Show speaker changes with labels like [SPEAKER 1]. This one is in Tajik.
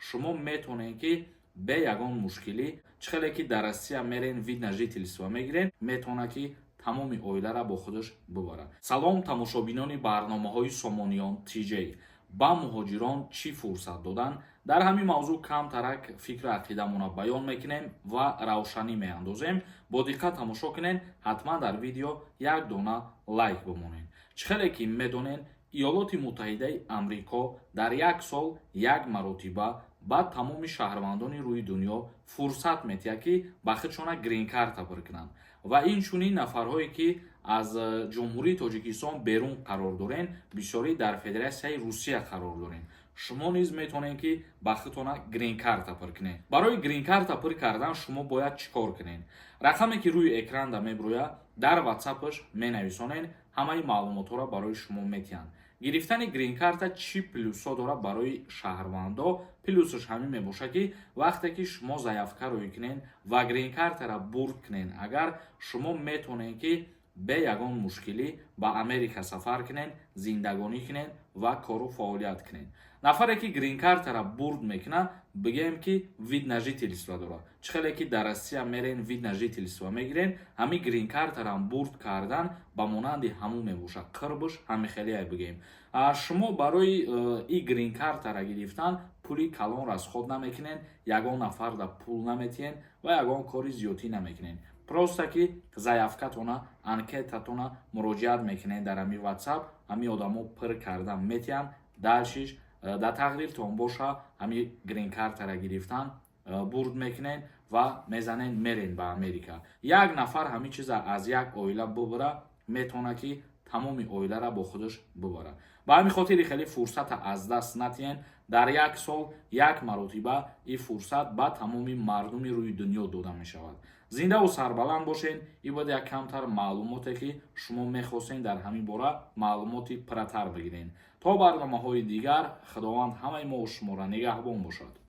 [SPEAKER 1] шумо метавонед ки бе ягон мушкилӣ чихеле ки дар Россия мерен вид на жительство мегирен, метавонад ки тамоми оиларо бо худаш бубарад. Салом тамошобинони барномаҳои Сомониён TJ. ба муҳоҷирон чӣ фурсат додан? дар ҳамин мавзӯъ камтарак фикру ақидамонро баён мекунем ва равшанӣ меандозем. Бо диққат тамошо кунед, ҳатман дар видео як дона лайк бимонед. чихеле ки медонед, иёлоти муттаҳидаи амрико дар як сол як маротиба ба тамоми шаҳрвандони рӯи дунё фурсат метиҳад ки ба худшона грин-карта биркунанд ва инчунин нафарҳое ки аз ҷумҳурии Тоҷикистон берун қарор дорен, бисёрӣ дар Федератсияи Русия қарор дорен. шумо низ метавонед ки ба худтона грин-карта пир кунед. барои грин-карта пир кардан шумо бояд чӣ кор кунед? рақаме ки рӯи экранда мебирояд дар ватсапаш менависонед, ҳамаи маълумотҳоро барои шумо метиҳанд. гирифтани грин-карта чӣ плюсҳо дорад барои шаҳрвандо? плюсаш ҳамин мебошад ки вақте ки шумо заявка рӯй кунед ва грин-картаро бурд кунед, агар шумо метавонед ки бе ягон мушкилӣ ба Америка сафар кунед, зиндагонӣ кунед ва кору фаъолият кунед. нафаре ки грин-картаро бурд мекунад, бигӯем ки вид на жительство дорад. чихеле ки дар Россия мерен вид на жительство мегирен, ҳамин грин-картаро бурд кардан ба монанди ҳамун мебошад. қирбаш ҳамихелие бигӯем. шумо барои ин грин-картаро гирифтан пули калон расход намекунед, ягон нафарда пул наметиҳед ва ягон кори зиёдӣ намекунед. просто ки заявкатона, анкетатона муроҷиат мекунед дар ҳамин WhatsApp, ҳамин одамо пир кардан метиҳанд. дальшиш дар тақдиртон боша ҳамин грин-картаро гирифтан бурд мекунед ва мезанед мерен ба Америка. як нафар ҳамин чиза аз як оила бубара, метавонад ки тамоми оиларо бо худаш бубарад. ба ҳамин хотири хеле фурсата аз даст натиҳед. дар як сол як маротиба ин фурсат ба тамоми мардуми рӯи дунё дода мешавад. зиндаву сарбаланд бошед. ин буд як камтар маълумоте ки шумо мехостед дар ҳамин бора маълумоти пирратар бигиред. то барномаҳои дигар, худованд ҳамаи мо шуморо нигаҳбон бошад.